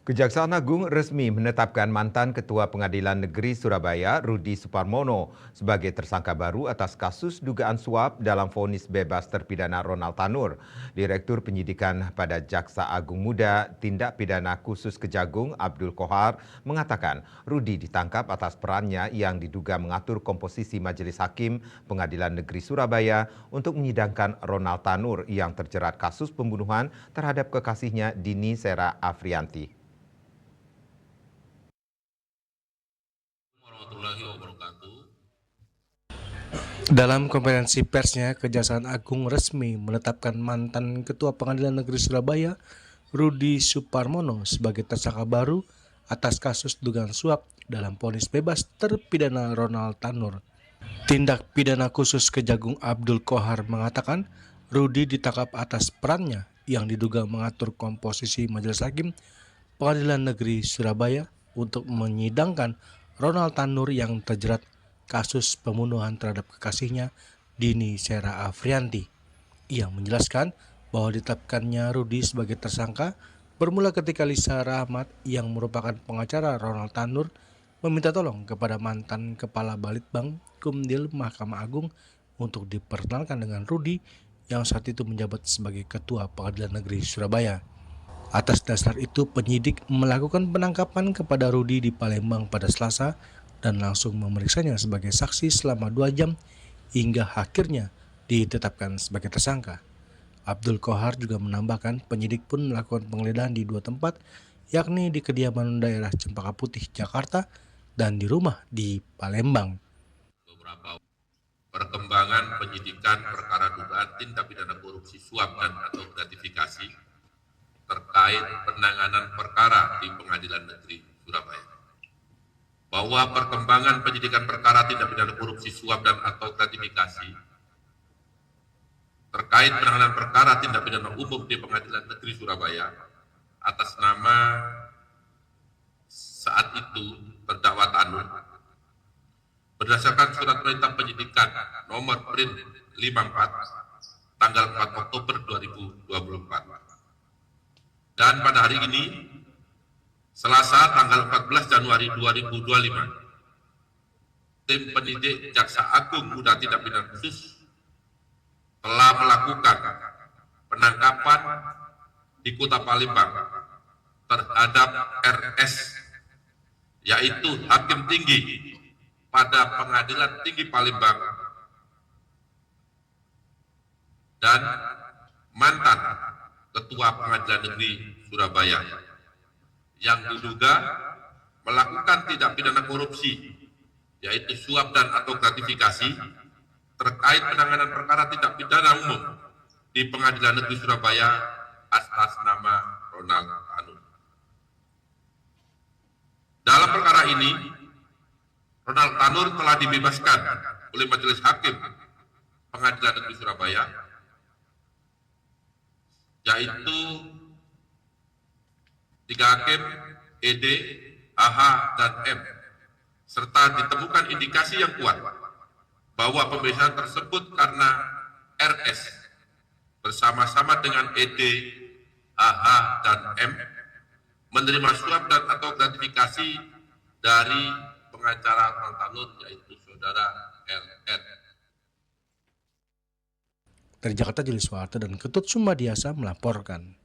Kejaksaan Agung resmi menetapkan mantan Ketua Pengadilan Negeri Surabaya, Rudi Suparmono, sebagai tersangka baru atas kasus dugaan suap dalam vonis bebas terpidana Ronald Tanur. Direktur Penyidikan pada Jaksa Agung Muda Tindak Pidana Khusus Kejagung, Abdul Kohar, mengatakan Rudi ditangkap atas perannya yang diduga mengatur komposisi Majelis Hakim Pengadilan Negeri Surabaya untuk menyidangkan Ronald Tanur yang terjerat kasus pembunuhan terhadap kekasihnya Dini Sera Afrianti. Warahmatullahi wabarakatuh. Dalam konferensi persnya, Kejaksaan Agung resmi menetapkan mantan Ketua Pengadilan Negeri Surabaya, Rudi Suparmono, sebagai tersangka baru atas kasus dugaan suap dalam vonis bebas terpidana Ronald Tanur. Tindak Pidana Khusus Kejagung Abdul Kohar mengatakan Rudi ditangkap atas perannya yang diduga mengatur komposisi Majelis Hakim Pengadilan Negeri Surabaya untuk menyidangkan Ronald Tanur yang terjerat kasus pembunuhan terhadap kekasihnya Dini Sera Afrianti. Ia menjelaskan bahwa ditetapkannya Rudi sebagai tersangka bermula ketika Lisa Rahmat yang merupakan pengacara Ronald Tanur meminta tolong kepada mantan Kepala Balitbang Kumdil Mahkamah Agung untuk diperkenalkan dengan Rudi yang saat itu menjabat sebagai Ketua Pengadilan Negeri Surabaya. Atas dasar itu, penyidik melakukan penangkapan kepada Rudi di Palembang pada Selasa dan langsung memeriksanya sebagai saksi selama 2 jam hingga akhirnya ditetapkan sebagai tersangka. Abdul Kohar juga menambahkan penyidik pun melakukan penggeledahan di 2 tempat, yakni di kediaman daerah Cempaka Putih, Jakarta, dan di rumah di Palembang. Beberapa perkembangan penyidikan perkara dugaan tindak pidana korupsi suap dan atau gratifikasi terkait penanganan perkara di Pengadilan Negeri Surabaya. Bahwa perkembangan penyidikan perkara tindak pidana korupsi suap dan atau gratifikasi terkait penanganan perkara tindak pidana umum di Pengadilan Negeri Surabaya atas nama saat itu terdakwa Tanur berdasarkan surat perintah penyidikan nomor Prin 54 tanggal 4 Oktober 2024 dan pada hari ini Selasa tanggal 14 Januari 2025, tim penyidik Jaksa Agung Muda Tindak Pidana Khusus telah melakukan penangkapan di Kota Palembang terhadap RS, yaitu Hakim Tinggi pada Pengadilan Tinggi Palembang dan mantan Ketua Pengadilan Negeri Surabaya yang diduga melakukan tindak pidana korupsi, yaitu suap dan atau gratifikasi terkait penanganan perkara tindak pidana umum di Pengadilan Negeri Surabaya atas nama Ronald Tanur. Dalam perkara ini, Ronald Tanur telah dibebaskan oleh Majelis Hakim Pengadilan Negeri Surabaya, yaitu 3 hakim, ED, AH, dan M, serta ditemukan indikasi yang kuat bahwa pembebasan tersebut karena RS bersama-sama dengan ED, AH, dan M menerima suap dan atau gratifikasi dari pengacara Ronald Tanur, yaitu saudara LR. Dari Jakarta, Juli Suharto dan Ketut Sumadiasa melaporkan.